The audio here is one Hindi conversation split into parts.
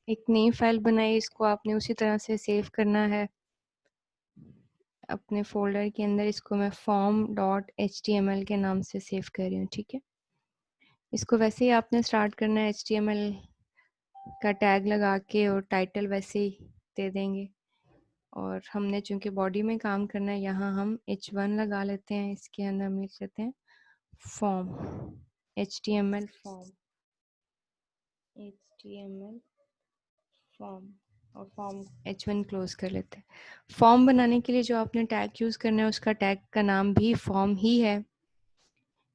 एक नई फाइल बनाई, इसको आपने उसी तरह से सेव करना है अपने फोल्डर के अंदर। इसको मैं form.html के नाम से सेव कर रही हूँ, ठीक है। इसको वैसे ही आपने स्टार्ट करना है, HTML का टैग लगा के, और टाइटल वैसे ही दे देंगे। और हमने चूंकि बॉडी में काम करना है, यहाँ हम h1 लगा लेते हैं। इसके अंदर हम लिख लेते हैं form, HTML form, HTML form, और फॉर्म h1 क्लोज कर लेते हैं। फॉर्म बनाने के लिए जो आपने टैग यूज करना है, उसका टैग का नाम भी फॉर्म ही है।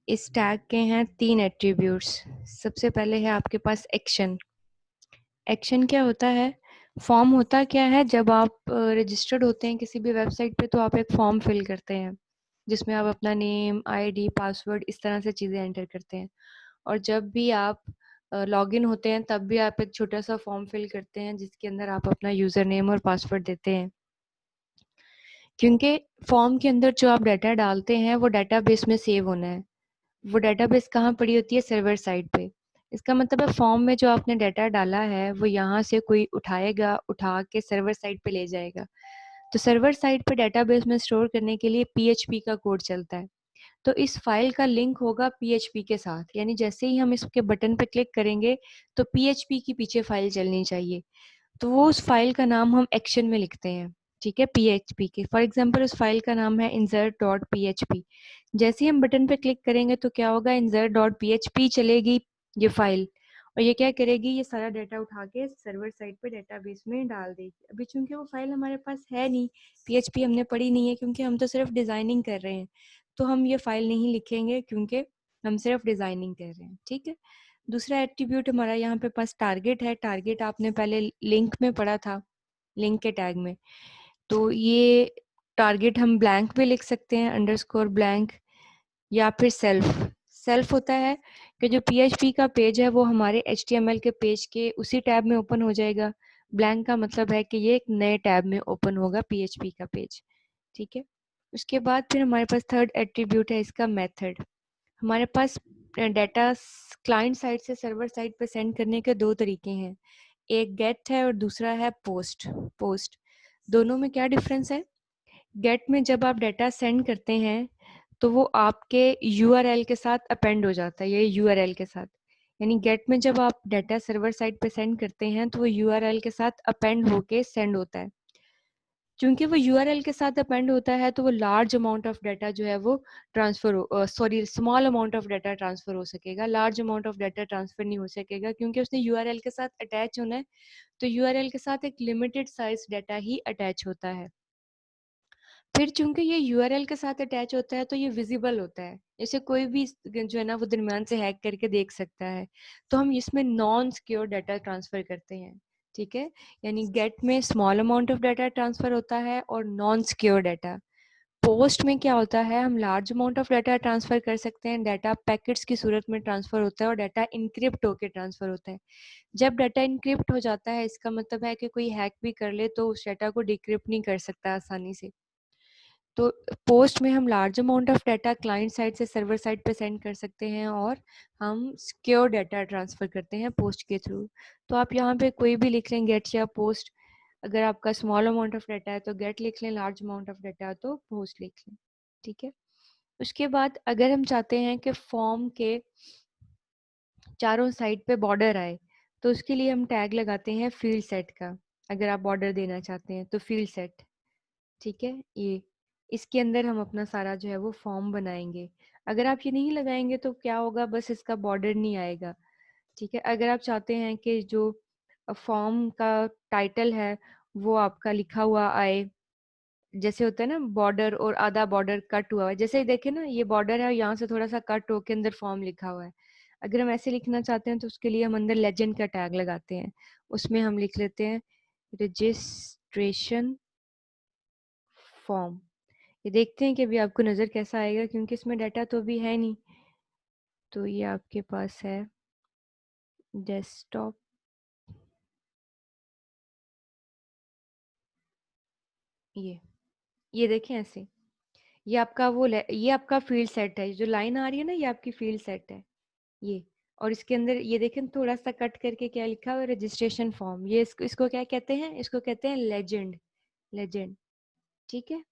इस टैग के हैं 3 एट्रीब्यूट्स। सबसे पहले है आपके पास एक्शन। एक्शन क्या होता है? फॉर्म होता क्या है? जब आप रजिस्टर्ड होते हैं किसी भी वेबसाइट पे, तो आप एक फॉर्म फिल करते हैं जिसमें आप अपना नेम, आईडी, पासवर्ड, इस तरह से चीज़ें एंटर करते हैं। और जब भी आप लॉगिन होते हैं, तब भी आप एक छोटा सा फॉर्म फिल करते हैं जिसके अंदर आप अपना यूज़र नेम और पासवर्ड देते हैं। क्योंकि फॉर्म के अंदर जो आप डाटा डालते हैं वो डाटाबेस में सेव होना है। वो डाटाबेस कहाँ पड़ी होती है? सर्वर साइड पे। इसका मतलब है फॉर्म में जो आपने डाटा डाला है वो यहाँ से कोई उठाएगा, उठा के सर्वर साइड पे ले जाएगा। तो सर्वर साइड पे डाटाबेस में स्टोर करने के लिए PHP का कोड चलता है। तो इस फाइल का लिंक होगा PHP के साथ, यानी जैसे ही हम इसके बटन पे क्लिक करेंगे तो PHP की पीछे फाइल चलनी चाहिए। तो वो उस फाइल का नाम हम एक्शन में लिखते हैं, ठीक है, PHP के। फॉर एग्जांपल उस फाइल का नाम है insert.php। जैसे ही हम बटन पे क्लिक करेंगे तो क्या होगा? insert.php चलेगी ये फाइल, और ये क्या करेगी? ये सारा डाटा उठा के सर्वर साइड पे डाटाबेस में डाल देगी। अभी चूंकि वो फाइल हमारे पास है नहीं, PHP हमने पढ़ी नहीं है, क्योंकि हम तो सिर्फ डिजाइनिंग कर रहे हैं, तो हम ये फाइल नहीं लिखेंगे क्योंकि हम सिर्फ डिजाइनिंग कर रहे हैं, ठीक है। दूसरा एट्रीब्यूट हमारा यहाँ पे पास टारगेट है। टारगेट आपने पहले लिंक में पढ़ा था, लिंक के टैग में। तो ये टारगेट हम ब्लैंक भी लिख सकते हैं, अंडरस्कोर ब्लैंक, या फिर सेल्फ। सेल्फ होता है कि जो PHP का पेज है वो हमारे HTML के पेज के उसी टैब में ओपन हो जाएगा। ब्लैंक का मतलब है कि ये एक नए टैब में ओपन होगा PHP का पेज, ठीक है। उसके बाद फिर हमारे पास थर्ड एट्रीब्यूट है इसका मेथड। हमारे पास डाटा क्लाइंट साइड से सर्वर साइड पे सेंड करने के 2 तरीके हैं, एक गेट है और दूसरा है पोस्ट। पोस्ट, दोनों में क्या डिफरेंस है? गेट में जब आप डाटा सेंड करते हैं तो वो आपके URL के साथ अपेंड हो जाता है, ये URL के साथ। यानी गेट में जब आप डाटा सर्वर साइड पे सेंड करते हैं तो वो URL के साथ अपेंड होके सेंड होता है। क्योंकि वो URL के साथ अपेंड होता है तो वो लार्ज अमाउंट ऑफ डाटा जो है वो small amount of data transfer हो सकेगा, large amount of data transfer नहीं हो सकेगा, क्योंकि उसने URL के साथ अटैच होना है। तो URL के साथ एक लिमिटेड साइज डाटा ही अटैच होता है। फिर चूंकि ये URL के साथ अटैच होता है तो ये विजिबल होता है, इसे कोई भी जो है ना वो दरमियान से हैक करके देख सकता है। तो हम इसमें नॉन सिक्योर डाटा ट्रांसफर करते हैं, ठीक है। यानी गेट में small amount of data transfer होता है और नॉन सिक्योर डाटा। पोस्ट में क्या होता है? हम large amount of data transfer कर सकते हैं, डाटा पैकेट्स की सूरत में ट्रांसफर होता है और डाटा इनक्रिप्ट होकर ट्रांसफर होता है। जब डाटा इनक्रिप्ट हो जाता है, इसका मतलब है कि कोई हैक भी कर ले तो उस डाटा को डिक्रिप्ट नहीं कर सकता आसानी से। तो पोस्ट में हम large amount of data client side से सर्वर साइड पे सेंड कर सकते हैं, और हम सिक्योर डाटा ट्रांसफर करते हैं पोस्ट के थ्रू। तो आप यहाँ पे कोई भी लिख लें, गेट या पोस्ट। अगर आपका स्मॉल अमाउंट ऑफ डाटा है तो गेट लिख लें, लार्ज अमाउंट ऑफ डाटा है तो पोस्ट लिख लें, ठीक है। उसके बाद अगर हम चाहते हैं कि फॉर्म के चारों साइड पे बॉर्डर आए, तो उसके लिए हम टैग लगाते हैं फील्ड सेट का। अगर आप बॉर्डर देना चाहते हैं तो फील्ड सेट, ठीक है। ये इसके अंदर हम अपना सारा जो है वो फॉर्म बनाएंगे। अगर आप ये नहीं लगाएंगे तो क्या होगा? बस इसका बॉर्डर नहीं आएगा, ठीक है। अगर आप चाहते हैं कि जो फॉर्म का टाइटल है वो आपका लिखा हुआ आए, जैसे होता है ना बॉर्डर और आधा बॉर्डर कट हुआ है, जैसे ही देखे ना ये बॉर्डर है, यहाँ से थोड़ा सा कट होके अंदर फॉर्म लिखा हुआ है। अगर हम ऐसे लिखना चाहते हैं तो उसके लिए हम अंदर लेजेंड का टैग लगाते हैं। उसमें हम लिख लेते हैं रजिस्ट्रेशन फॉर्म। ये देखते हैं कि अभी आपको नज़र कैसा आएगा, क्योंकि इसमें डाटा तो अभी है नहीं। तो ये आपके पास है डेस्कटॉप, ये देखें ऐसे। ये आपका फील्ड सेट है, जो लाइन आ रही है ना ये आपकी फील्ड सेट है ये। और इसके अंदर ये देखें थोड़ा सा कट करके क्या लिखा हुआ है, रजिस्ट्रेशन फॉर्म। ये इसको क्या कहते हैं, इसको कहते हैं लेजेंड, लेजेंड। ठीक है,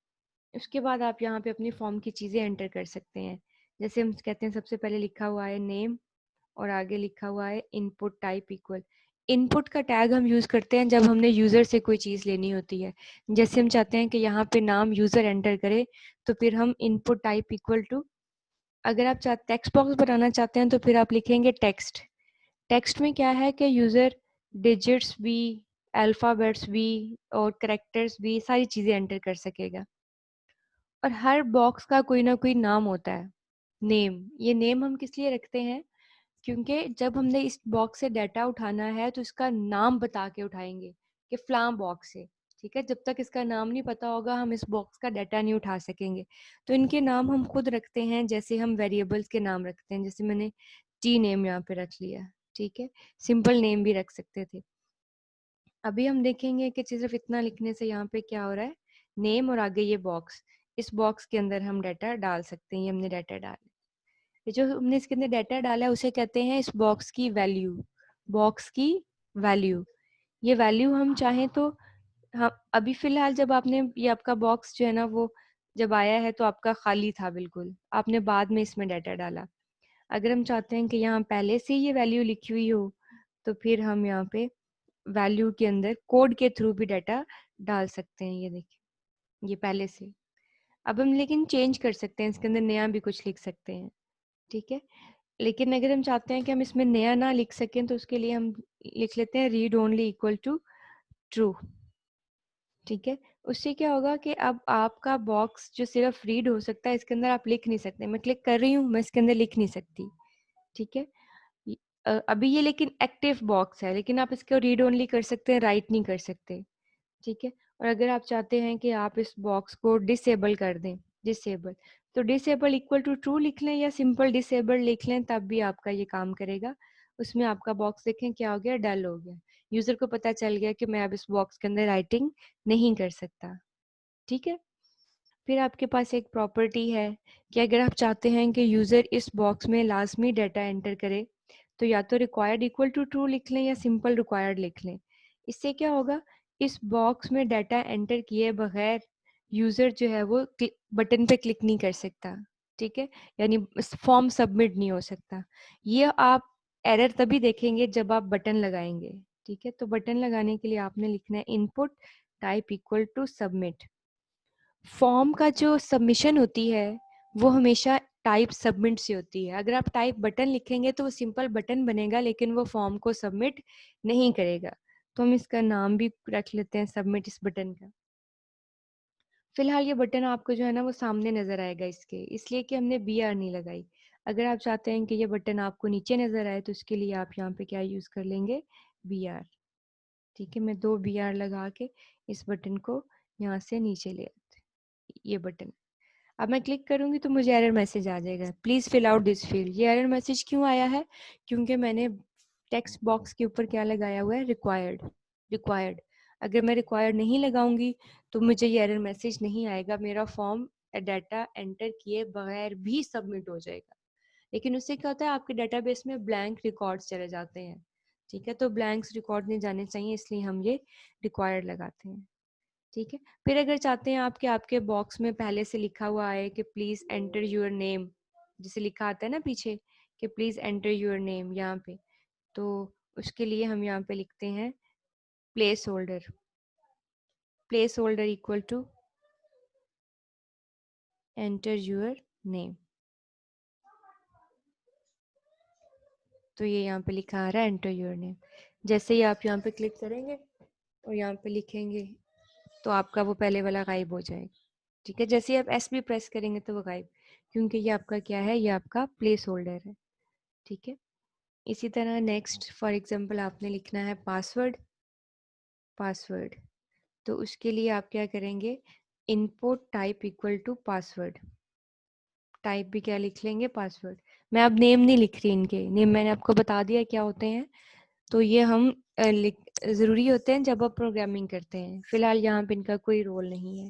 उसके बाद आप यहाँ पे अपनी फॉर्म की चीज़ें एंटर कर सकते हैं। जैसे हम कहते हैं सबसे पहले लिखा हुआ है नेम और आगे लिखा हुआ है इनपुट टाइप इक्वल। इनपुट का टैग हम यूज़ करते हैं जब हमने यूज़र से कोई चीज़ लेनी होती है। जैसे हम चाहते हैं कि यहाँ पे नाम यूज़र एंटर करे, तो फिर हम इनपुट टाइप इक्वल टू, अगर आप टेक्स्ट बॉक्स बनाना चाहते हैं तो फिर आप लिखेंगे टेक्स्ट। टेक्स्ट में क्या है कि यूज़र डिजिट्स भी, अल्फ़ाबेट्स भी और करेक्टर्स भी, सारी चीज़ें एंटर कर सकेगा। और हर बॉक्स का कोई ना कोई नाम होता है, नेम। ये नेम हम किस लिए रखते हैं, क्योंकि जब हमने इस बॉक्स से डाटा उठाना है तो इसका नाम बता के उठाएंगे कि फ्लां बॉक्स से। ठीक है, जब तक इसका नाम नहीं पता होगा हम इस बॉक्स का डाटा नहीं उठा सकेंगे। तो इनके नाम हम खुद रखते हैं, जैसे हम वेरिएबल्स के नाम रखते हैं। जैसे मैंने टी नेम यहाँ पे रख लिया। ठीक है, सिंपल नेम भी रख सकते थे। अभी हम देखेंगे कि सिर्फ इतना लिखने से यहाँ पे क्या हो रहा है, नेम और आगे ये बॉक्स, इस बॉक्स के अंदर हम डाटा डाल सकते हैं। ये हमने डाटा डाला, ये जो हमने इसके अंदर डाटा डाला है उसे कहते हैं इस बॉक्स की वैल्यू, बॉक्स की वैल्यू। ये वैल्यू हम चाहें तो हम अभी फिलहाल जब आपने ये आपका बॉक्स जो है ना वो जब आया है तो आपका खाली था बिल्कुल, आपने बाद में इसमें डाटा डाला। अगर हम चाहते हैं कि यहाँ पहले से ये वैल्यू लिखी हुई हो तो फिर हम यहाँ पे वैल्यू के अंदर कोड के थ्रू भी डाटा डाल सकते हैं। ये देखिए, ये पहले से। अब हम लेकिन चेंज कर सकते हैं, इसके अंदर नया भी कुछ लिख सकते हैं। ठीक है, लेकिन अगर हम चाहते हैं कि हम इसमें नया ना लिख सकें तो उसके लिए हम लिख लेते हैं read only equal to true. ठीक है, उससे क्या होगा कि अब आपका बॉक्स जो सिर्फ रीड हो सकता है, इसके अंदर आप लिख नहीं सकते। मैं क्लिक कर रही हूँ, मैं इसके अंदर लिख नहीं सकती। ठीक है, अभी ये लेकिन एक्टिव बॉक्स है, लेकिन आप इसको रीड ओनली कर सकते हैं, राइट नहीं कर सकते। ठीक है, और अगर आप चाहते हैं कि आप इस बॉक्स को डिसेबल कर दें, डिसेबल, तो डिसेबल इक्वल टू ट्रू लिख लें या सिंपल डिसेबल लिख लें, तब भी आपका ये काम करेगा। उसमें आपका बॉक्स देखें क्या हो गया, डल हो गया। यूजर को पता चल गया कि मैं अब इस बॉक्स के अंदर राइटिंग नहीं कर सकता। ठीक है, फिर आपके पास एक प्रॉपर्टी है कि अगर आप चाहते हैं कि यूजर इस बॉक्स में लाजमी डाटा एंटर करे, तो या तो रिक्वायर्ड इक्वल टू ट्रू लिख लें या सिंपल रिक्वायर्ड लिख लें। इससे क्या होगा, इस बॉक्स में डाटा एंटर किए बगैर यूजर जो है वो बटन पे क्लिक नहीं कर सकता। ठीक है, यानी फॉर्म सबमिट नहीं हो सकता। ये आप एरर तभी देखेंगे जब आप बटन लगाएंगे। ठीक है, तो बटन लगाने के लिए आपने लिखना है input type equal to submit. Form का जो सबमिशन होती है वो हमेशा टाइप सबमिट से होती है। अगर आप टाइप बटन लिखेंगे तो वो सिंपल बटन बनेगा, लेकिन वो फॉर्म को सबमिट नहीं करेगा। तो हम इसका नाम भी रख लेते हैं सबमिट इस बटन का। फिलहाल ये बटन आपको जो है ना वो सामने नजर आएगा इसके, इसलिए कि हमने बी आर नहीं लगाई। अगर आप चाहते हैं कि ये बटन आपको नीचे नजर आए तो इसके लिए आप यहाँ पे क्या यूज कर लेंगे, बी आर। ठीक है, मैं 2 बी आर लगा के इस बटन को यहाँ से नीचे ले आते, ये बटन। अब मैं क्लिक करूंगी तो मुझे एरर मैसेज आ जाएगा, please fill out this field. ये एरर मैसेज क्यों आया है, क्योंकि मैंने टेक्स्ट बॉक्स के ऊपर क्या लगाया हुआ है, रिक्वायर्ड, रिक्वायर्ड। अगर मैं रिक्वायर्ड नहीं लगाऊंगी तो मुझे ये एरर मैसेज नहीं आएगा, मेरा फॉर्म डाटा एंटर किए बगैर भी सबमिट हो जाएगा। लेकिन उससे क्या होता है, आपके डेटाबेस में ब्लैंक रिकॉर्ड्स चले जाते हैं। ठीक है, तो ब्लैंक्स रिकॉर्ड नहीं जाने चाहिए, इसलिए हम ये रिक्वायर्ड लगाते हैं। ठीक है, फिर अगर चाहते हैं आप कि आपके बॉक्स में पहले से लिखा हुआ है कि प्लीज एंटर योर नेम, जिसे लिखा आता है ना पीछे कि प्लीज एंटर योर नेम यहाँ पे, तो उसके लिए हम यहाँ पे लिखते हैं placeholder, placeholder equal to enter your name. तो ये यहाँ पे लिखा आ रहा है एंटर योर नेम। जैसे ही आप यहाँ पे क्लिक करेंगे और यहाँ पे लिखेंगे तो आपका वो पहले वाला गायब हो जाएगा। ठीक है, जैसे ही आप एस भी प्रेस करेंगे तो वो गायब, क्योंकि ये आपका क्या है, ये आपका प्लेस होल्डर है। ठीक है, इसी तरह नेक्स्ट फॉर एग्जांपल आपने लिखना है पासवर्ड, पासवर्ड। तो उसके लिए आप क्या करेंगे, input type equal to password, type भी क्या लिख लेंगे, पासवर्ड। मैं अब नेम नहीं लिख रही, इनके नेम मैंने आपको बता दिया क्या होते हैं। तो ये हम ज़रूरी होते हैं जब आप प्रोग्रामिंग करते हैं। फिलहाल यहाँ पे इनका कोई रोल नहीं है।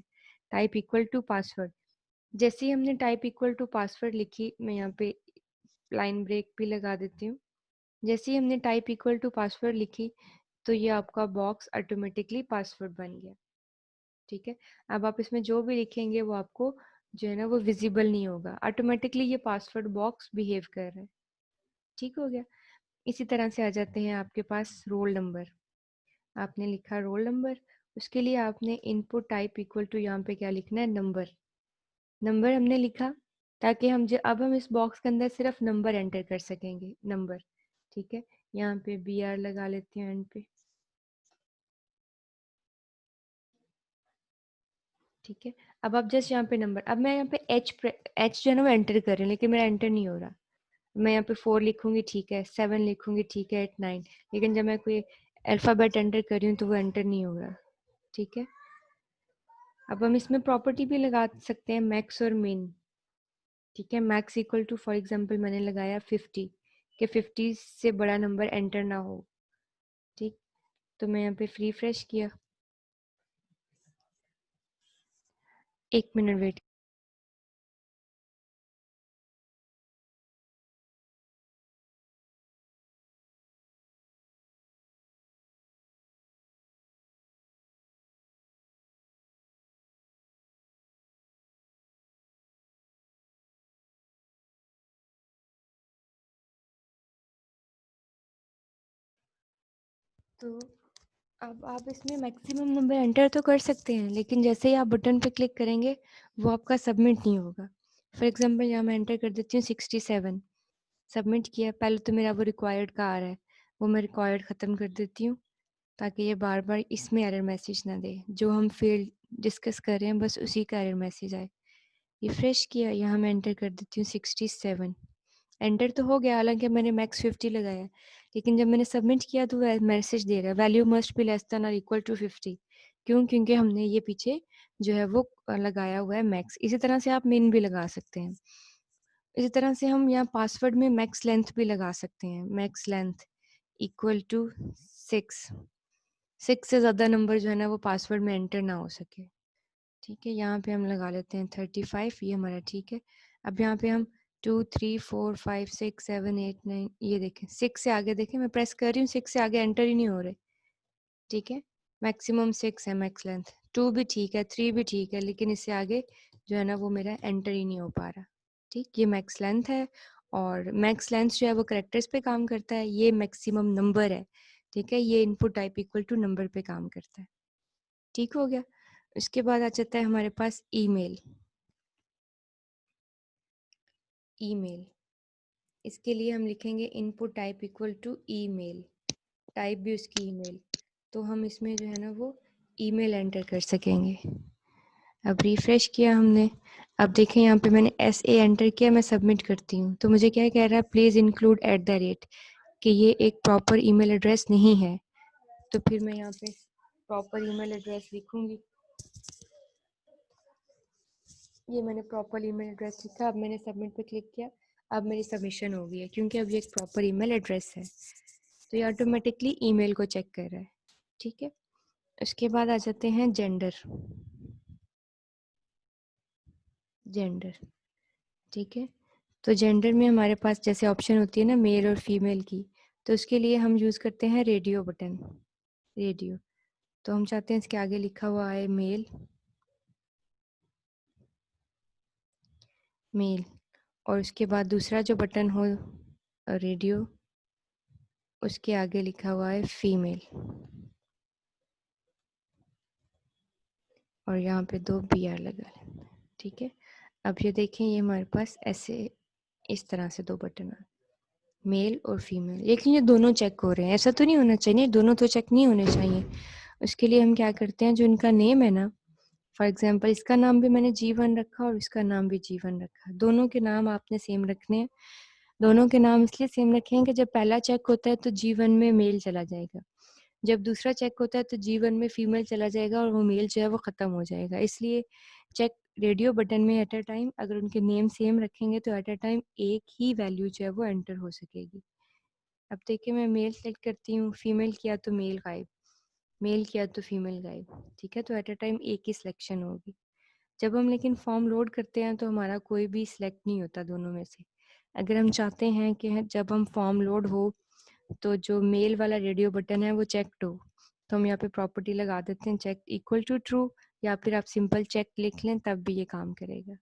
टाइप इक्वल टू पासवर्ड, जैसे ही हमने टाइप इक्वल टू पासवर्ड लिखी, मैं यहाँ पे लाइन ब्रेक भी लगा देती हूँ। जैसे ही हमने टाइप इक्वल टू पासवर्ड लिखी तो ये आपका बॉक्स ऑटोमेटिकली पासवर्ड बन गया। ठीक है, अब आप इसमें जो भी लिखेंगे वो आपको जो है ना वो विजिबल नहीं होगा, ऑटोमेटिकली ये पासवर्ड बॉक्स बिहेव कर रहा है। ठीक हो गया। इसी तरह से आ जाते हैं आपके पास रोल नंबर। आपने लिखा रोल नंबर, उसके लिए आपने इनपुट टाइप इक्वल टू यहाँ पे क्या लिखना है, नंबर। नंबर हमने लिखा ताकि अब हम इस बॉक्स के अंदर सिर्फ नंबर एंटर कर सकेंगे, नंबर। ठीक है, यहाँ पे BR लगा लेते हैं एंड पे। ठीक है, अब आप जस्ट यहाँ पे नंबर, अब मैं यहाँ पे एच जो है ना वो एंटर कर रही हूँ, लेकिन मेरा एंटर नहीं हो रहा। मैं यहाँ पे 4 लिखूंगी ठीक है, 7 लिखूंगी ठीक है, 8 9, लेकिन जब मैं कोई अल्फ़ाबेट एंटर कर रही हूँ तो वो एंटर नहीं हो रहा। ठीक है, अब हम इसमें प्रॉपर्टी भी लगा सकते हैं, मैक्स और मिन। ठीक है, max equal to for example मैंने लगाया 50, कि 50 से बड़ा नंबर एंटर ना हो। ठीक, तो मैं यहाँ पे रिफ्रेश किया, 1 मिनट वेट। तो अब आप इसमें मैक्सिमम नंबर एंटर तो कर सकते हैं, लेकिन जैसे ही आप बटन पे क्लिक करेंगे वो आपका सबमिट नहीं होगा। फॉर एग्जांपल यहाँ मैं एंटर कर देती हूँ 67, सबमिट किया, पहले तो मेरा वो रिक्वायर्ड का आ रहा है, वो मैं रिक्वायर्ड ख़त्म कर देती हूँ ताकि ये बार बार इसमें एरर मैसेज ना दे, जो हम फील्ड डिस्कस कर रहे हैं बस उसी का एरर मैसेज आए। रिफ्रेश किया, यहाँ मैं एंटर कर देती हूँ 67, एंटर तो हो गया, हालांकि मैंने मैक्स 50 लगाया, लेकिन जब मैंने सबमिट किया तो वह मैसेज दे रहा है value must be less than और इक्वल टू 50। क्यों? क्योंकि हमने ये पीछे जो है वो लगाया हुआ है मैक्स। इसी तरह से आप मिन भी लगा सकते हैं। इसी तरह से हम यहाँ पासवर्ड में मैक्स लेंथ भी लगा सकते हैं, मैक्स लेंथ इक्वल टू 6, 6 से ज़्यादा नंबर जो है ना वो पासवर्ड में एंटर ना हो सके। ठीक है, यहाँ पे हम लगा लेते हैं 35, ये हमारा ठीक है। अब यहाँ पे हम 2 3 4 5 6 7 8 9, ये देखें 6 से आगे देखें, मैं प्रेस कर रही हूँ 6 से आगे एंटर ही नहीं हो रहे। ठीक है, मैक्सिमम 6 है मैक्स लेंथ, 2 भी ठीक है, 3 भी ठीक है, लेकिन इससे आगे जो है ना वो मेरा एंटर ही नहीं हो पा रहा। ठीक, ये मैक्स लेंथ है, और मैक्स लेंथ जो है वो करेक्टर्स पे काम करता है, ये मैक्सिमम नंबर है। ठीक है, ये input type equal to number पे काम करता है। ठीक हो गया। उसके बाद आ जाता है हमारे पास ईमेल। ईमेल, इसके लिए हम लिखेंगे input type equal to email, type भी उसकी ईमेल, तो हम इसमें जो है ना वो ईमेल एंटर कर सकेंगे। अब रिफ्रेश किया हमने, अब देखें यहाँ पे मैंने SA एंटर किया, मैं सबमिट करती हूँ तो मुझे क्या कह रहा है, प्लीज़ इंक्लूड @ कि ये एक प्रॉपर ईमेल एड्रेस नहीं है। तो फिर मैं यहाँ पे प्रॉपर ईमेल एड्रेस लिखूंगी, ये मैंने प्रॉपर ईमेल एड्रेस लिखा, अब मैंने सबमिट पे क्लिक किया, अब मेरी सबमिशन हो गई है क्योंकि अब ये एक प्रॉपर ईमेल एड्रेस है, तो ये ऑटोमेटिकली ईमेल को चेक कर रहा है। ठीक है, उसके बाद आ जाते हैं जेंडर। जेंडर, ठीक है, तो जेंडर में हमारे पास जैसे ऑप्शन होती है ना मेल और फीमेल की, तो उसके लिए हम यूज़ करते हैं रेडियो बटन। रेडियो, तो हम चाहते हैं इसके आगे लिखा हुआ है मेल, मेल, और उसके बाद दूसरा जो बटन हो रेडियो, उसके आगे लिखा हुआ है फीमेल, और यहाँ पे 2 BR लगा लें। ठीक है, अब ये देखें, ये हमारे पास ऐसे इस तरह से 2 बटन है, मेल और फीमेल, लेकिन ये दोनों चेक हो रहे हैं, ऐसा तो नहीं होना चाहिए, दोनों तो चेक नहीं होने चाहिए। उसके लिए हम क्या करते हैं, जो इनका नेम है ना, फॉर एग्जांपल इसका नाम भी मैंने G1 रखा और इसका नाम भी G1 रखा, दोनों के नाम आपने सेम रखने हैं। दोनों के नाम इसलिए सेम रखें कि जब पहला चेक होता है तो G1 में मेल चला जाएगा, जब दूसरा चेक होता है तो G1 में फीमेल चला जाएगा और वो मेल जो है वो ख़त्म हो जाएगा। इसलिए चेक रेडियो बटन में एट अ टाइम अगर उनके नेम सेम रखेंगे तो एट अ टाइम एक ही वैल्यू जो है वो एंटर हो सकेगी। अब देखिए, मैं मेल सेलेक्ट करती हूँ, फीमेल किया तो मेल गायब, मेल किया तो फीमेल गायब। ठीक है, तो एट अ टाइम एक ही सिलेक्शन होगी। जब हम लेकिन फॉर्म लोड करते हैं तो हमारा कोई भी सिलेक्ट नहीं होता दोनों में से। अगर हम चाहते हैं कि जब हम फॉर्म लोड हो तो जो मेल वाला रेडियो बटन है वो चेक टू, तो हम यहाँ पे प्रॉपर्टी लगा देते हैं चेक इक्वल टू ट्रू, या फिर आप सिंपल चेक लिख लें तब भी ये काम करेगा।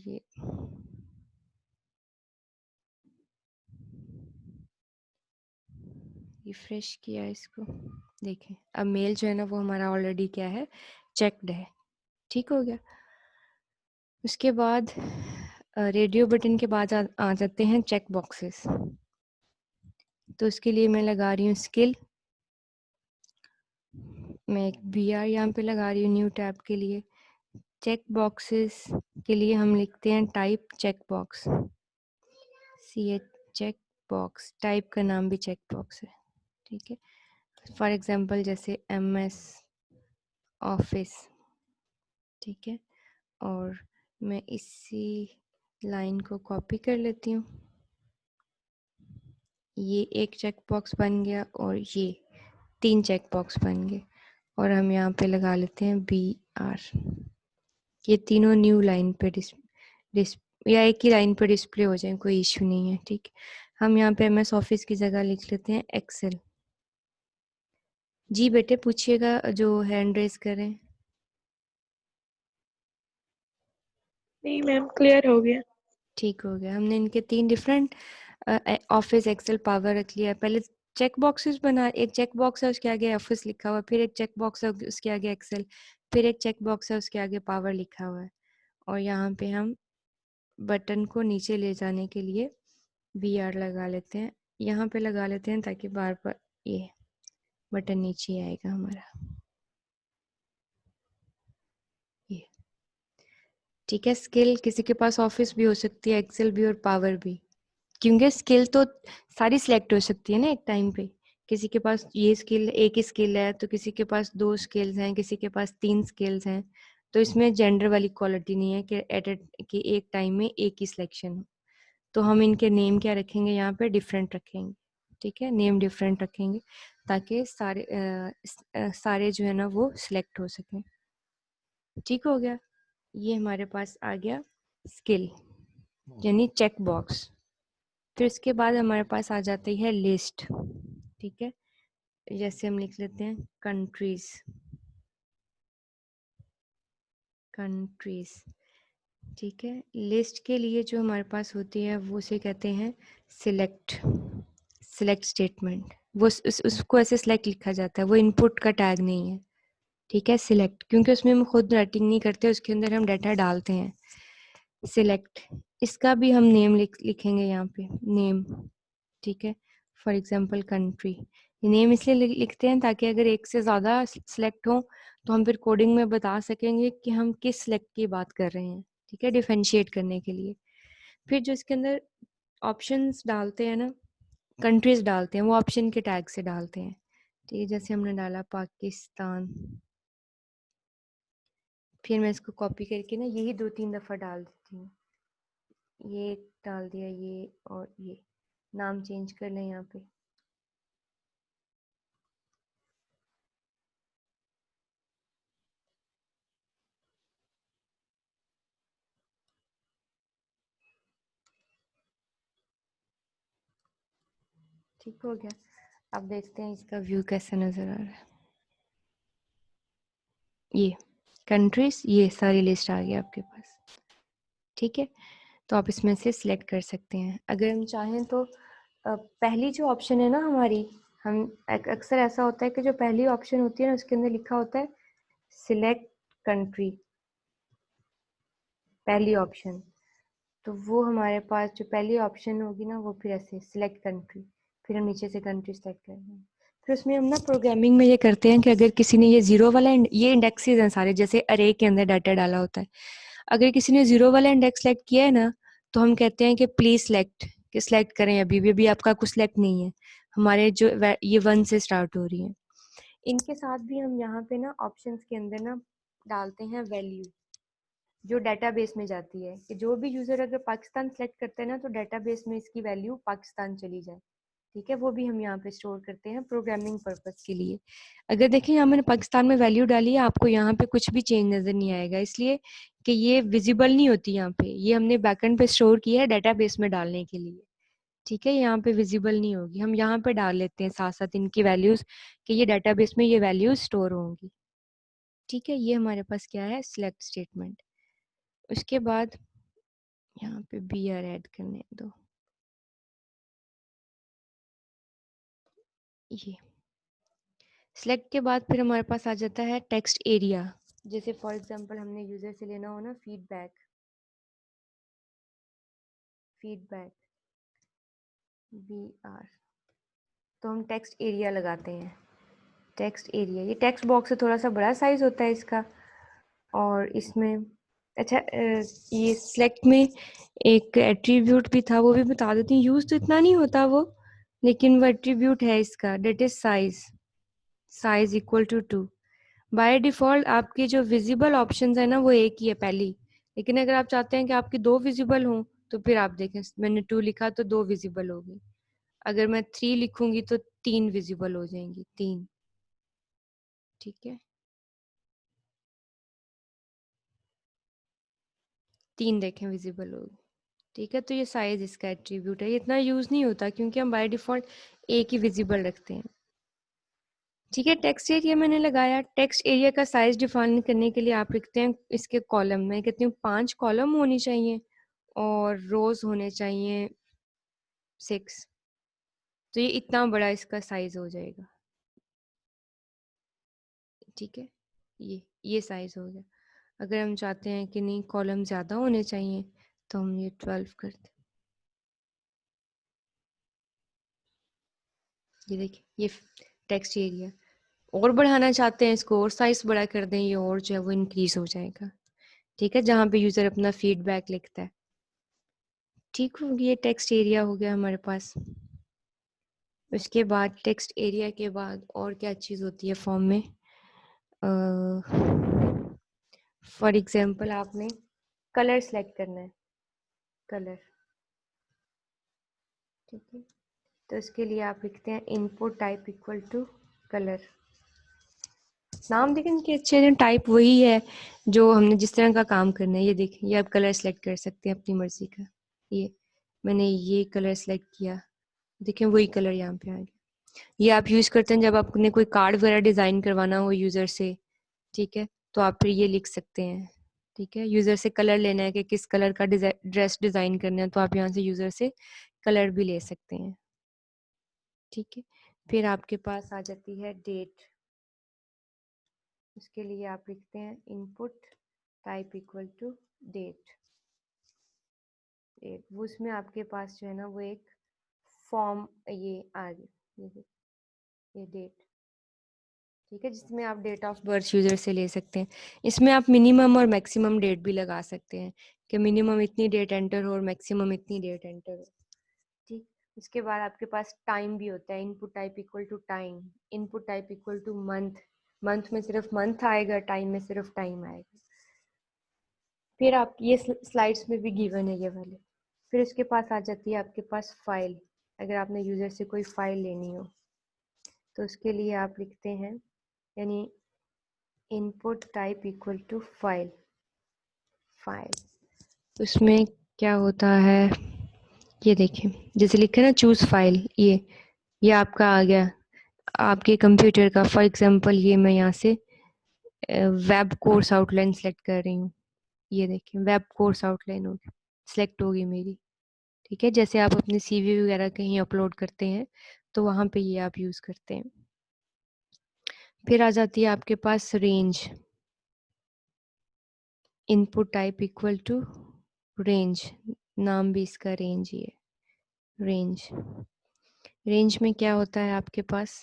ये रिफ्रेश किया इसको, देखें अब मेल जो है ना वो हमारा ऑलरेडी क्या है, चेक्ड है। ठीक हो गया। उसके बाद रेडियो बटन के बाद आ जाते हैं चेक बॉक्सेस। तो उसके लिए मैं लगा रही हूँ स्किल, मैं एक BR यहाँ पे लगा रही हूँ न्यू टैब के लिए। चेक बॉक्सेस के लिए हम लिखते हैं type checkbox, CH checkbox, type का नाम भी चेक बॉक्स है। ठीक है, फॉर एग्जांपल जैसे MS ऑफिस। ठीक है, और मैं इसी लाइन को कॉपी कर लेती हूँ, ये एक चेक बॉक्स बन गया और ये 3 चेक बॉक्स बन गए, और हम यहाँ पे लगा लेते हैं BR। ये तीनों न्यू लाइन पे या एक ही लाइन पे डिस्प्ले हो जाए, कोई इश्यू नहीं है। ठीक, हम यहाँ पे MS ऑफिस की जगह लिख लेते हैं एक्सेल। जी बेटे पूछिएगा जो हैंड रेज करें। नहीं मैम, क्लियर हो गया। ठीक हो गया, हमने इनके 3 डिफरेंट ऑफिस एक्सेल पावर रख लिया। पहले चेक बॉक्सेस बना, एक चेक बॉक्स है उसके आगे ऑफिस लिखा हुआ है, फिर एक चेक बॉक्स है उसके आगे एक्सेल, फिर एक चेक बॉक्स है उसके आगे पावर लिखा हुआ है, और यहाँ पे हम बटन को नीचे ले जाने के लिए BR लगा लेते हैं, यहाँ पे लगा लेते हैं ताकि बार बार ये बटन नीचे आएगा हमारा, ये। ठीक है, स्किल किसी के पास ऑफिस भी हो सकती है, एक्सेल भी और पावर भी, क्योंकि स्किल तो सारी सिलेक्ट हो सकती है ना एक टाइम पे। किसी के पास ये स्किल, एक ही स्किल है, तो किसी के पास 2 स्किल्स हैं, किसी के पास 3 स्किल्स हैं, तो इसमें जेंडर वाली क्वालिटी नहीं है कि कि एक टाइम में एक ही सिलेक्शन हो। तो हम इनके नेम क्या रखेंगे, यहाँ पे डिफरेंट रखेंगे। ठीक है, नेम डिफरेंट रखेंगे ताकि सारे जो है ना वो सिलेक्ट हो सकें। ठीक हो गया, ये हमारे पास आ गया स्किल यानी चेक बॉक्स। फिर इसके बाद हमारे पास आ जाती है लिस्ट। ठीक है, जैसे हम लिख लेते हैं कंट्रीज, कंट्रीज। ठीक है, लिस्ट के लिए जो हमारे पास होती है वो उसे कहते हैं सिलेक्ट, सिलेक्ट स्टेटमेंट। वो उसको ऐसे सिलेक्ट लिखा जाता है, वो इनपुट का टैग नहीं है। ठीक है, सिलेक्ट, क्योंकि उसमें हम खुद राइटिंग नहीं करते, उसके अंदर हम डाटा डालते हैं। सिलेक्ट, इसका भी हम नेम लिखेंगे यहाँ पे, नेम। ठीक है, फॉर एग्जांपल कंट्री, नेम इसलिए लिखते हैं ताकि अगर एक से ज़्यादा सिलेक्ट हो तो हम फिर कोडिंग में बता सकेंगे कि हम किस सिलेक्ट की बात कर रहे हैं। ठीक है, डिफरेंशिएट करने के लिए। फिर जो इसके अंदर ऑप्शंस डालते हैं ना, कंट्रीज डालते हैं, वो ऑप्शन के टैग से डालते हैं। ठीक है, जैसे हमने डाला पाकिस्तान, फिर मैं इसको कॉपी करके ना यही 2-3 दफ़ा डाल देती हूँ, ये डाल दिया, ये और ये नाम चेंज कर लें यहाँ पे। ठीक हो गया, अब देखते हैं इसका व्यू कैसा नज़र आ रहा है। ये कंट्रीज, ये सारी लिस्ट आ गई आपके पास। ठीक है, तो आप इसमें से सिलेक्ट कर सकते हैं। अगर हम चाहें तो पहली जो ऑप्शन है ना हमारी, हम अक्सर ऐसा होता है कि जो पहली ऑप्शन होती है ना उसके अंदर लिखा होता है सिलेक्ट कंट्री, पहली ऑप्शन। तो वो हमारे पास जो पहली ऑप्शन होगी ना वो फिर ऐसे सिलेक्ट कंट्री, फिर हम नीचे से कंट्री सेलेक्ट करेंगे। फिर उसमें हम ना प्रोग्रामिंग में ये करते हैं कि अगर किसी ने ये जीरो वाला ये इंडेक्सेस हैं सारे, जैसे अरे के अंदर डाटा डाला होता है, अगर किसी ने जीरो वाला इंडेक्स सेलेक्ट किया है ना तो हम कहते हैं कि प्लीज सेलेक्ट, कि सिलेक्ट करें, अभी भी आपका कुछ सिलेक्ट नहीं है, हमारे जो ये 1 से स्टार्ट हो रही है। इनके साथ भी हम यहाँ पे ना ऑप्शंस के अंदर ना डालते हैं वैल्यू, जो डेटाबेस में जाती है कि जो भी यूजर अगर पाकिस्तान सेलेक्ट करते हैं ना तो डेटाबेस में इसकी वैल्यू पाकिस्तान चली जाए। ठीक है, वो भी हम यहाँ पे स्टोर करते हैं प्रोग्रामिंग पर्पस के लिए। अगर देखें यहाँ मैंने पाकिस्तान में वैल्यू डाली है, आपको यहाँ पे कुछ भी चेंज नजर नहीं आएगा, इसलिए कि ये विजिबल नहीं होती यहाँ पे, ये हमने बैकएंड पे स्टोर किया है डेटाबेस में डालने के लिए। ठीक है, यहाँ पे विजिबल नहीं होगी। हम यहाँ पे डाल लेते हैं साथ साथ इनकी वैल्यूज कि ये डेटाबेस में ये वैल्यूज स्टोर होंगी। ठीक है, ये हमारे पास क्या है, सिलेक्ट स्टेटमेंट। उसके बाद यहाँ पे बी आर ऐड करने दो, ये सिलेक्ट के बाद फिर हमारे पास आ जाता है टेक्स्ट एरिया। जैसे फॉर एग्जांपल हमने यूजर से लेना हो ना फीडबैक, फीडबैक बी आर, तो हम टेक्स्ट एरिया लगाते हैं। टेक्स्ट एरिया, ये टेक्स्ट बॉक्स से थोड़ा सा बड़ा साइज होता है इसका। और इसमें अच्छा ये सिलेक्ट में एक एट्रीब्यूट भी था, वो भी बता देती हूँ। यूज तो इतना नहीं होता वो, लेकिन वो एट्रीब्यूट है इसका, that is size, size equal to 2। By default आपके जो विजिबल ऑप्शंस है ना वो एक ही है पहली, लेकिन अगर आप चाहते हैं कि आपकी दो विजिबल हों तो फिर आप देखें, मैंने 2 लिखा तो 2 विजिबल होगी। अगर मैं 3 लिखूंगी तो 3 विजिबल हो जाएंगी, 3। ठीक है, 3 देखें विजिबल होगी। ठीक है, तो ये साइज इसका एट्रीब्यूट है, ये इतना यूज नहीं होता क्योंकि हम बाय डिफॉल्ट एक ही विजिबल रखते हैं। ठीक है, टेक्स्ट एरिया मैंने लगाया। टेक्स्ट एरिया का साइज डिफाइन करने के लिए आप लिखते हैं इसके कॉलम, मैं कहती हूँ 5 कॉलम होनी चाहिए और रोज होने चाहिए 6। तो ये इतना बड़ा इसका साइज हो जाएगा। ठीक है, ये साइज हो गया। अगर हम चाहते हैं कि नहीं कॉलम ज़्यादा होने चाहिए तो हम ये 12 करते। ये देखिए, ये टेक्स्ट एरिया। और बढ़ाना चाहते हैं इसको और साइज बड़ा कर दें, ये और जो है वो इंक्रीज हो जाएगा। ठीक है, जहाँ पे यूज़र अपना फीडबैक लिखता है। ठीक हो गया, ये टेक्स्ट एरिया हो गया हमारे पास। उसके बाद टेक्स्ट एरिया के बाद और क्या चीज़ होती है फॉर्म में, फॉर एग्जाम्पल आपने कलर सेलेक्ट करना है, कलर। ठीक है, तो इसके लिए आप लिखते हैं input type equal to colour. नाम देखें इनके अच्छे हैं, टाइप वही है जो हमने जिस तरह का काम करना है। ये देखें, ये आप कलर सेलेक्ट कर सकते हैं अपनी मर्जी का। ये मैंने ये कलर सेलेक्ट किया, देखें वही कलर यहाँ पे आ गया। ये आप यूज़ करते हैं जब आपने कोई कार्ड वगैरह डिज़ाइन करवाना हो यूज़र से। ठीक है, तो आप फिर ये लिख सकते हैं। ठीक है, यूज़र से कलर लेना है कि किस कलर का ड्रेस डिज़ाइन करना है, तो आप यहाँ से यूज़र से कलर भी ले सकते हैं। ठीक है, फिर आपके पास आ जाती है डेट। उसके लिए आप लिखते हैं input type equal to date. Date वो उसमें आपके पास जो है ना वो एक फॉर्म ये आ गई, ये डेट। ठीक है, जिसमें आप डेट ऑफ बर्थ यूज़र से ले सकते हैं। इसमें आप मिनिमम और मैक्सिमम डेट भी लगा सकते हैं कि मिनिमम इतनी डेट एंटर हो और मैक्सिमम इतनी डेट एंटर हो। ठीक, इसके बाद आपके पास टाइम भी होता है, input type equal to time. Input type equal to month, month में सिर्फ मंथ आएगा, टाइम में सिर्फ टाइम आएगा। फिर आप ये स्लाइड्स में भी गिवन है ये वाले। फिर उसके पास आ जाती है आपके पास फाइल। अगर आपने यूज़र से कोई फाइल लेनी हो तो उसके लिए आप लिखते हैं यानी input type equal to file. File उसमें क्या होता है, ये देखिए जैसे लिखे ना चूज फाइल, ये आपका आ गया आपके कंप्यूटर का। फॉर एग्जांपल ये मैं यहाँ से वेब कोर्स आउटलाइन सेलेक्ट कर रही हूँ। ये देखिए वेब कोर्स आउटलाइन होगी, सिलेक्ट होगी मेरी। ठीक है, जैसे आप अपने सीवी वगैरह कहीं अपलोड करते हैं तो वहाँ पे ये आप यूज़ करते हैं। फिर आ जाती है आपके पास range. Input type equal to range, नाम भी इसका रेंज ही है। रेंज, रेंज में क्या होता है आपके पास,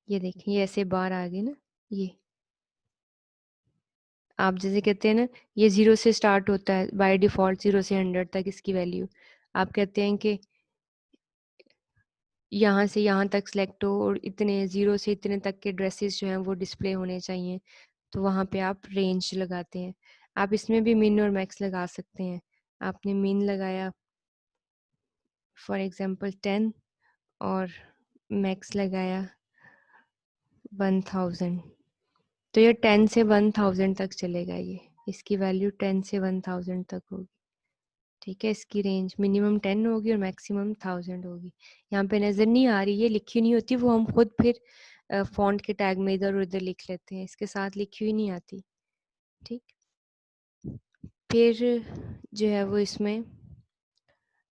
ये देखिए ये ऐसे बार आ गए ना, ये आप जैसे कहते हैं ना ये 0 से स्टार्ट होता है बाय डिफॉल्ट, 0 से 100 तक इसकी वैल्यू। आप कहते हैं कि यहाँ से यहाँ तक सिलेक्ट हो और इतने 0 से इतने तक के ड्रेसेस जो हैं वो डिस्प्ले होने चाहिए, तो वहाँ पे आप रेंज लगाते हैं। आप इसमें भी मिन और मैक्स लगा सकते हैं। आपने मिन लगाया फॉर एग्जांपल 10 और मैक्स लगाया 1000, तो ये 10 से 1000 तक चलेगा। ये इसकी वैल्यू 10 से 1000 तक होगी। ठीक है, इसकी रेंज मिनिमम 10 होगी और मैक्सिमम 1000 होगी। यहाँ पे नज़र नहीं आ रही, ये लिखी नहीं होती, वो हम खुद फिर फॉन्ट के टैग में इधर उधर लिख लेते हैं, इसके साथ लिखी हुई नहीं आती। ठीक, फिर जो है वो इसमें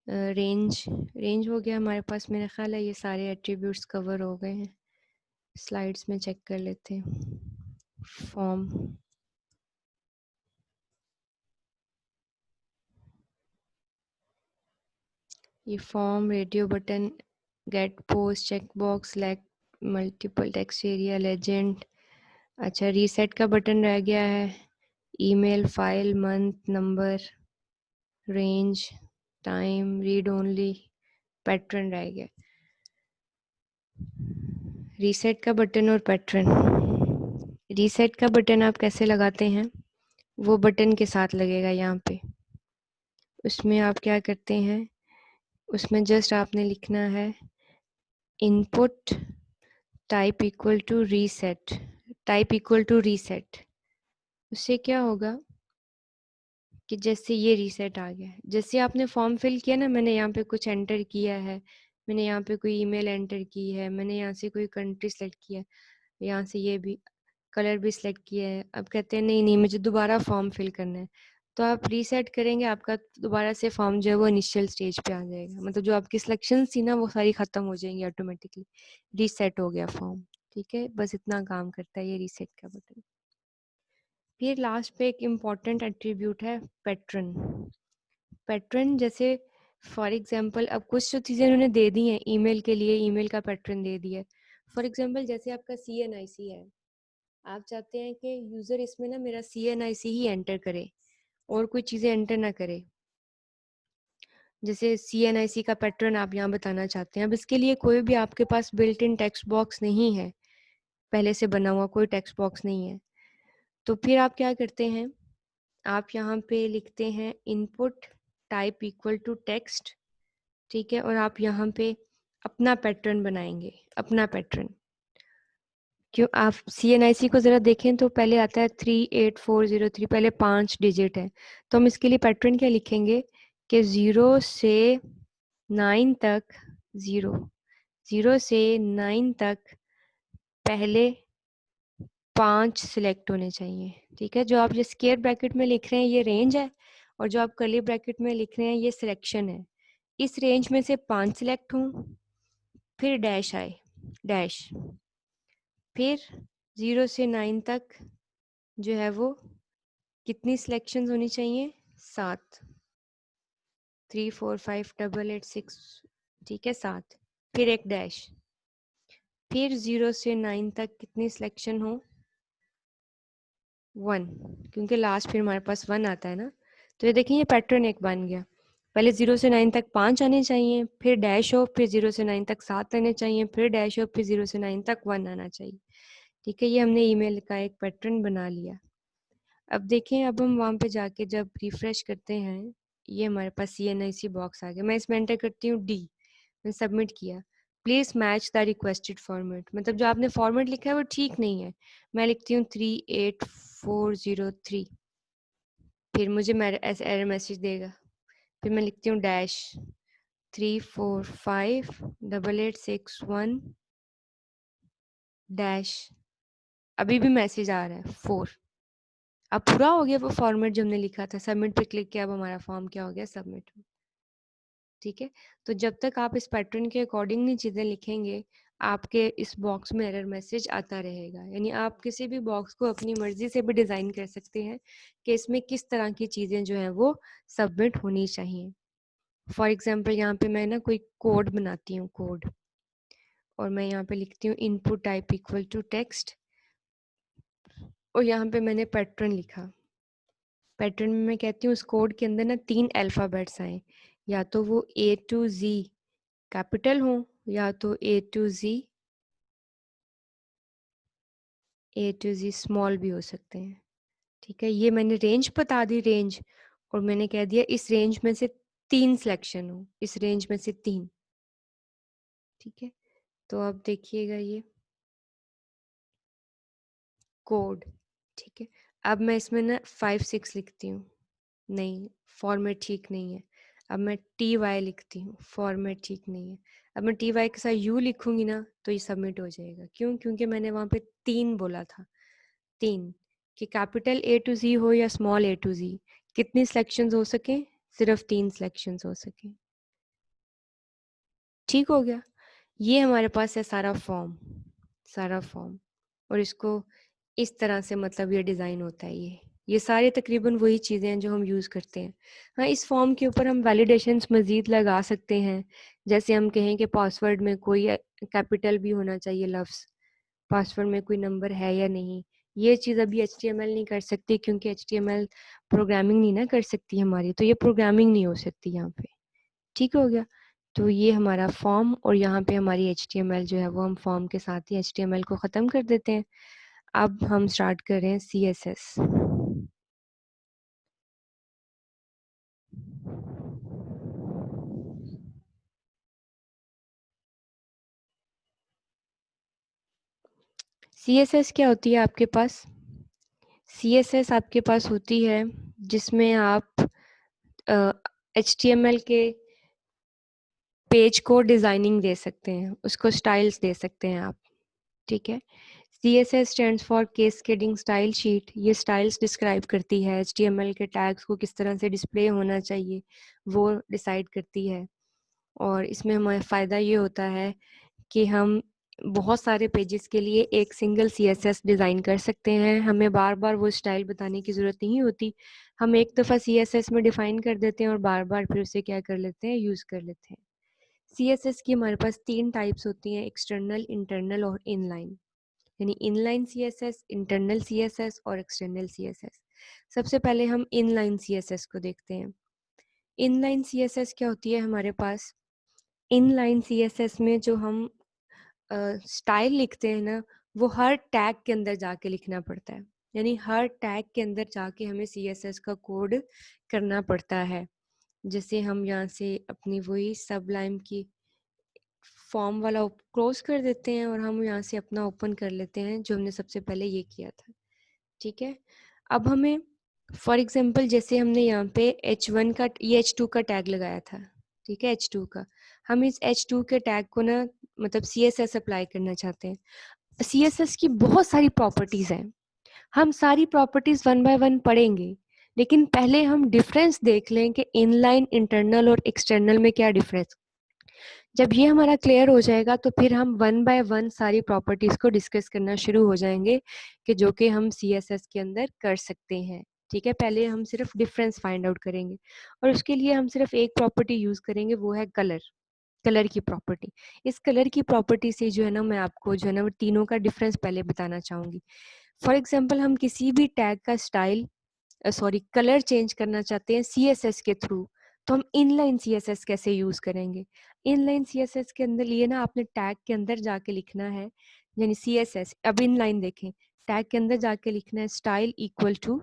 रेंज रेंज हो गया हमारे पास। मेरा ख्याल है ये सारे एट्रीब्यूट्स कवर हो गए हैं। स्लाइड्स में चेक कर लेते हैं। फॉर्म, ये form, radio button, get post, checkbox, select multiple text area, legend. अच्छा, रीसेट का बटन रह गया है। Email, file, month, number, range, time, read only, pattern रह गया। रीसेट का बटन और पैटर्न। रीसेट का बटन आप कैसे लगाते हैं, वो बटन के साथ लगेगा यहाँ पे। उसमें आप क्या करते हैं, उसमें जस्ट आपने लिखना है input type equal to reset, type equal to reset. उससे क्या होगा कि जैसे ये रीसेट आ गया, जैसे आपने फॉर्म फिल किया ना, मैंने यहाँ पे कुछ एंटर किया है, मैंने यहाँ पे कोई ईमेल एंटर की है, मैंने यहाँ से कोई कंट्री सेलेक्ट किया है, यहाँ से ये भी कलर भी सिलेक्ट किया है। अब कहते हैं नहीं नहीं मुझे दोबारा फॉर्म फिल करना है, तो आप रीसेट करेंगे, आपका दोबारा से फॉर्म जो है वो इनिशियल स्टेज पे आ जाएगा। मतलब जो आपकी सिलेक्शन थी ना वो सारी ख़त्म हो जाएंगी ऑटोमेटिकली, रीसेट हो गया फॉर्म। ठीक है, बस इतना काम करता है ये रीसेट का बटन। फिर लास्ट पे एक इम्पॉर्टेंट एट्रीब्यूट है पैटर्न। पैटर्न जैसे फॉर एग्जांपल अब कुछ जो चीज़ें उन्होंने दे दी हैं ईमेल के लिए, ईमेल का पैटर्न दे दिया है। फॉर एग्जांपल जैसे आपका CNIC है, आप चाहते हैं कि यूज़र इसमें ना मेरा CNIC ही एंटर करे और कोई चीज़ें एंटर ना करे। जैसे CNIC का पैटर्न आप यहाँ बताना चाहते हैं। अब इसके लिए कोई भी आपके पास बिल्ट इन टेक्स्ट बॉक्स नहीं है, पहले से बना हुआ कोई टेक्स्ट बॉक्स नहीं है, तो फिर आप क्या करते हैं, आप यहाँ पे लिखते हैं input type equal to text. ठीक है, और आप यहाँ पे अपना पैटर्न बनाएंगे, अपना पैटर्न। क्यों, आप CNIC को ज़रा देखें तो पहले आता है 38403, पहले 5 डिजिट है, तो हम इसके लिए पैटर्न क्या लिखेंगे कि 0 से 9 तक, 0 से 9 तक पहले 5 सिलेक्ट होने चाहिए। ठीक है, जो आप ये स्क्वायर ब्रैकेट में लिख रहे हैं ये रेंज है, और जो आप कर्ली ब्रैकेट में लिख रहे हैं ये सिलेक्शन है। इस रेंज में से 5 सिलेक्ट हों, फिर डैश आए, डैश, फिर 0 से 9 तक जो है वो कितनी सिलेक्शंस होनी चाहिए, 7, 3 4 5 8 8 6, ठीक है 7, फिर एक डैश, फिर 0 से 9 तक कितनी सिलेक्शन हो, 1, क्योंकि लास्ट फिर हमारे पास 1 आता है ना। तो ये देखिए ये पैटर्न एक बन गया। पहले 0 से 9 तक 5 आने चाहिए, फिर डैश हो, फिर 0 से 9 तक 7 आने चाहिए, फिर डैश हो, फिर 0 से 9 तक 1 आना चाहिए। ठीक है, ये हमने ईमेल का एक पैटर्न बना लिया। अब देखें, अब हम वहाँ पे जाके जब रिफ्रेश करते हैं, ये हमारे पास CNIC बॉक्स आ गया। मैं इसमें एंटर करती हूँ D, मैंने सबमिट किया। Please match the requested format, मतलब जो आपने फॉर्मेट लिखा है वो ठीक नहीं है। मैं लिखती हूँ 38403, फिर मुझे ऐसे एरर मैसेज देगा। फिर मैं लिखती हूँ डैश 3458861 डैश, अभी भी मैसेज आ रहा है 4। अब पूरा हो गया वो फॉर्मेट जो हमने लिखा था। सबमिट पे क्लिक किया, अब हमारा फॉर्म क्या हो गया, सबमिट। ठीक है, तो जब तक आप इस पैटर्न के अकॉर्डिंग नहीं चीज़ें लिखेंगे, आपके इस बॉक्स में एरर मैसेज आता रहेगा। यानी आप किसी भी बॉक्स को अपनी मर्जी से भी डिज़ाइन कर सकते हैं कि इसमें किस तरह की चीज़ें जो हैं वो सबमिट होनी चाहिए। फॉर एग्जांपल यहाँ पे मैं ना कोई कोड बनाती हूँ, कोड, और मैं यहाँ पे लिखती हूँ input type equal to text, और यहाँ पे मैंने पैटर्न लिखा। पैटर्न में मैं कहती हूँ उस कोड के अंदर ना 3 अल्फ़ाबेट्स आए, या तो वो A to Z कैपिटल हो, या तो A to Z स्मॉल भी हो सकते हैं। ठीक है, ये मैंने रेंज बता दी, रेंज, और मैंने कह दिया इस रेंज में से 3 सिलेक्शन हो, इस रेंज में से 3। ठीक है, तो अब देखिएगा ये कोड। ठीक है, अब मैं इसमें ना 5 6 लिखती हूँ, नहीं फॉर्मेट ठीक नहीं है। अब मैं टी वाई लिखती हूँ, फॉर्मेट ठीक नहीं है। अब मैं टी वाई के साथ यू लिखूंगी ना तो ये सबमिट हो जाएगा। क्यों? क्योंकि मैंने वहाँ पे 3 बोला था, 3, कि कैपिटल ए टू जी हो या स्मॉल ए टू जी, कितनी सिलेक्शंस हो सके? सिर्फ 3 सिलेक्शंस हो सके। ठीक हो गया। ये हमारे पास है सारा फॉर्म, सारा फॉर्म, और इसको इस तरह से मतलब ये डिज़ाइन होता है। ये सारे तकरीबन वही चीज़ें हैं जो हम यूज़ करते हैं। हाँ, इस फॉर्म के ऊपर हम वैलिडेशंस मज़ीद लगा सकते हैं। जैसे हम कहें कि पासवर्ड में कोई कैपिटल भी होना चाहिए लफ्ज़, पासवर्ड में कोई नंबर है या नहीं। ये चीज़ अभी एचटीएमएल नहीं कर सकती, क्योंकि एचटीएमएल प्रोग्रामिंग नहीं ना कर सकती हमारी, तो ये प्रोग्रामिंग नहीं हो सकती यहाँ पे। ठीक हो गया। तो ये हमारा फॉर्म, और यहाँ पे हमारी एचटीएमएल जो है वो हम फॉर्म के साथ ही एचटीएमएल को ख़त्म कर देते हैं। अब हम स्टार्ट कर रहे हैं सीएसएस। सीएसएस क्या होती है आपके पास? सीएसएस आपके पास होती है जिसमें आप एचटीएमएल के पेज को डिज़ाइनिंग दे सकते हैं, उसको स्टाइल्स दे सकते हैं आप। ठीक है। CSS stands for cascading style sheet. ये स्टाइल्स डिस्क्राइब करती है, HTML के टैग्स को किस तरह से डिस्प्ले होना चाहिए वो डिसाइड करती है। और इसमें हमारा फ़ायदा ये होता है कि हम बहुत सारे पेजेस के लिए एक सिंगल CSS डिज़ाइन कर सकते हैं। हमें बार बार वो स्टाइल बताने की ज़रूरत नहीं होती। हम एक दफ़ा CSS में डिफ़ाइन कर देते हैं और बार बार फिर उसे क्या कर लेते हैं, यूज़ कर लेते हैं। CSS की हमारे पास 3 टाइप्स होती हैं, एक्सटर्नल, इंटरनल और इनलाइन। यानी इनलाइन CSS, इंटरनल CSS और एक्सटर्नल CSS। सबसे पहले हम इनलाइन CSS को देखते हैं। इनलाइन CSS क्या होती है हमारे पास? इनलाइन CSS में जो हम स्टाइल लिखते हैं ना, वो हर टैग के अंदर जाके लिखना पड़ता है। यानी हर टैग के अंदर जाके हमें CSS का कोड करना पड़ता है। जैसे हम यहाँ से अपनी वही सबलाइम की फॉर्म वाला क्लोज कर देते हैं और हम यहाँ से अपना ओपन कर लेते हैं, जो हमने सबसे पहले ये किया था। ठीक है। अब हमें फॉर एग्जांपल जैसे हमने यहाँ पे H1 का, ये H2 का टैग लगाया था। ठीक है, H2 का। हम इस H2 के टैग को ना मतलब CSS अप्लाई करना चाहते हैं। CSS की बहुत सारी प्रॉपर्टीज़ हैं, हम सारी प्रॉपर्टीज़ वन बाय वन पढ़ेंगे, लेकिन पहले हम डिफरेंस देख लें कि इनलाइन, इंटरनल और एक्सटर्नल में क्या डिफरेंस। जब ये हमारा क्लियर हो जाएगा तो फिर हम वन बाय वन सारी प्रॉपर्टीज़ को डिस्कस करना शुरू हो जाएंगे, कि जो कि हम CSS के अंदर कर सकते हैं। ठीक है, पहले हम सिर्फ डिफरेंस फाइंड आउट करेंगे, और उसके लिए हम सिर्फ एक प्रॉपर्टी यूज़ करेंगे, वो है कलर। कलर की प्रॉपर्टी। इस कलर की प्रॉपर्टी से जो है ना, मैं आपको जो है ना वो तीनों का डिफरेंस पहले बताना चाहूँगी। फॉर एग्जाम्पल हम किसी भी टैग का स्टाइल, सॉरी, कलर चेंज करना चाहते हैं CSS के थ्रू, तो हम इनलाइन CSS कैसे यूज़ करेंगे? इनलाइन CSS के अंदर लिए ना आपने टैग के अंदर जाके लिखना है, यानी CSS, अब इनलाइन देखें, टैग के अंदर जाके लिखना है style equal to,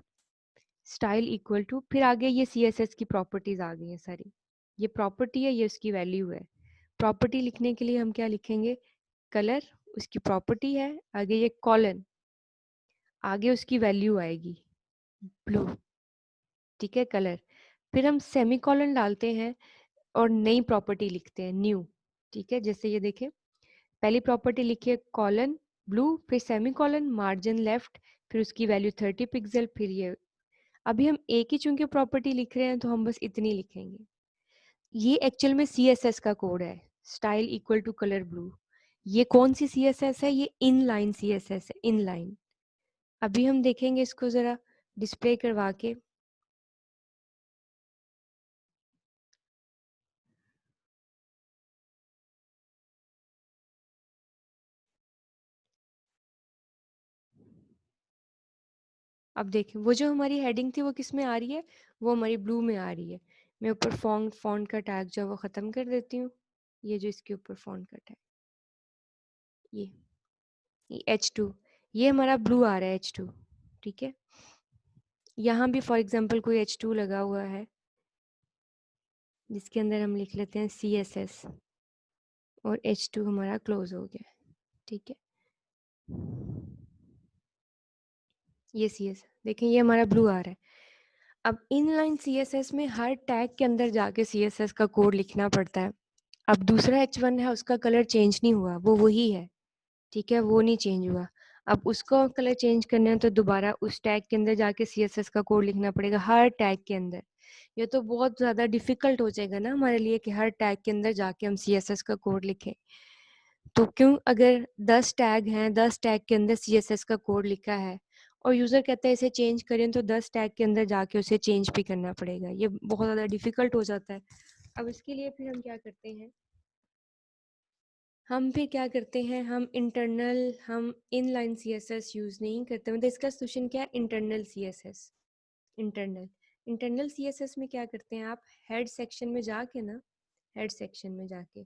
style equal to, फिर आगे ये CSS की प्रॉपर्टीज आ गई हैं सारी। ये प्रॉपर्टी है, ये उसकी वैल्यू है। प्रॉपर्टी लिखने के लिए हम क्या लिखेंगे? कलर, उसकी प्रॉपर्टी है, आगे ये कॉलन, आगे उसकी वैल्यू आएगी ब्लू। ठीक है, कलर। फिर हम सेमीकोलन डालते हैं और नई प्रॉपर्टी लिखते हैं, न्यू। ठीक है, जैसे ये देखें, पहली प्रॉपर्टी लिखिए कॉलन ब्लू, फिर सेमीकोलन, मार्जिन लेफ्ट, फिर उसकी वैल्यू 30 पिक्सल, फिर ये। अभी हम एक ही चूंकि प्रॉपर्टी लिख रहे हैं तो हम बस इतनी लिखेंगे। ये एक्चुअल में CSS का कोड है, style equal to colour blue. ये कौन सी CSS है? ये इनलाइन CSS है, इनलाइन। अभी हम देखेंगे इसको जरा डिस्प्ले करवा के। अब देखें, वो जो हमारी हेडिंग थी वो किस में आ रही है? वो हमारी ब्लू में आ रही है। मैं ऊपर फॉन्ट फॉन्ट का टैग जो है वो ख़त्म कर देती हूँ। ये जो इसके ऊपर फॉन्ट का टैग, ये H2, ये हमारा ब्लू आ रहा है H2। ठीक है, यहाँ भी फॉर एग्जांपल कोई H2 लगा हुआ है, जिसके अंदर हम लिख लेते हैं CSS, और H2 हमारा क्लोज हो गया। ठीक है, ये CSS देखें, ये हमारा ब्लू आ रहा है। अब इनलाइन CSS में हर टैग के अंदर जाके CSS का कोड लिखना पड़ता है। अब दूसरा H1 है, उसका कलर चेंज नहीं हुआ, वो वही है, ठीक है, वो नहीं चेंज हुआ। अब उसको कलर चेंज करना है तो दोबारा उस टैग के अंदर जाके CSS का कोड लिखना पड़ेगा हर टैग के अंदर। ये तो बहुत ज़्यादा डिफिकल्ट हो जाएगा ना हमारे लिए कि हर टैग के अंदर जाके हम CSS का कोड लिखें। तो क्यों, अगर 10 टैग हैं, 10 टैग के अंदर CSS का कोड लिखा है और यूज़र कहता है इसे चेंज करें, तो 10 टैग के अंदर जाके उसे चेंज भी करना पड़ेगा। ये बहुत ज़्यादा डिफिकल्ट हो जाता है। अब इसके लिए फिर हम क्या करते हैं, हम इंटरनल, हम इनलाइन CSS यूज़ नहीं करते। मतलब इसका सोल्यूशन क्या है, internal CSS। Internal internal CSS में क्या करते हैं, आप हेड सेक्शन में जाके ना, हेड सेक्शन में जाके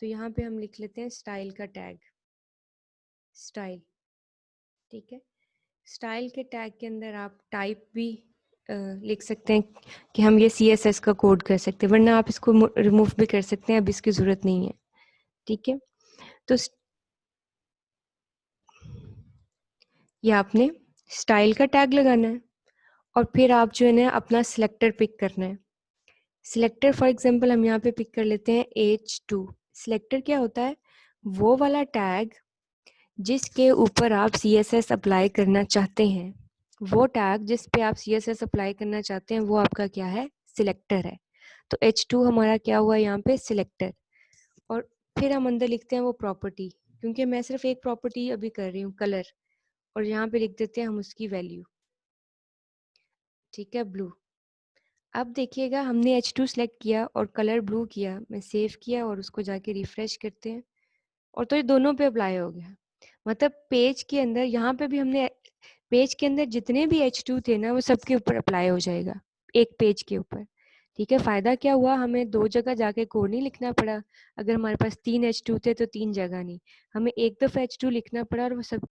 तो यहाँ पे हम लिख लेते हैं स्टाइल का टैग, स्टाइल, ठीक है। स्टाइल के टैग के अंदर आप टाइप भी लिख सकते हैं कि हम ये CSS का कोड कर सकते हैं, वरना आप इसको रिमूव भी कर सकते हैं, अब इसकी ज़रूरत नहीं है, ठीक है। तो ये आपने स्टाइल का टैग लगाना है और फिर आप जो है ना अपना सिलेक्टर पिक करना है। सिलेक्टर फॉर एग्जांपल हम यहाँ पे पिक कर लेते हैं H2। सिलेक्टर क्या होता है, वो वाला टैग जिसके ऊपर आप CSS अप्लाई करना चाहते हैं, वो टैग जिस पे आप CSS अप्लाई करना चाहते हैं वो आपका क्या है, सिलेक्टर है। तो H2 हमारा क्या हुआ यहाँ पे, सिलेक्टर। और फिर हम अंदर लिखते हैं वो प्रॉपर्टी, क्योंकि मैं सिर्फ एक प्रॉपर्टी अभी कर रही हूँ, कलर, और यहाँ पे लिख देते हैं हम उसकी वैल्यू, ठीक है, ब्लू। अब देखिएगा हमने H2 सेलेक्ट किया और कलर ब्लू किया, मैं सेव किया और उसको जाके रिफ्रेश करते हैं और तो ये दोनों पे अप्लाई हो गया। मतलब पेज के अंदर, यहाँ पे भी हमने पेज के अंदर जितने भी H2 थे ना वो सबके ऊपर अप्लाई हो जाएगा, एक पेज के ऊपर, ठीक है। फायदा क्या हुआ, हमें 2 जगह जाके कोड नहीं लिखना पड़ा। अगर हमारे पास 3 H2 थे तो 3 जगह नहीं, हमें एक दफ़ा H2 लिखना पड़ा और वो सब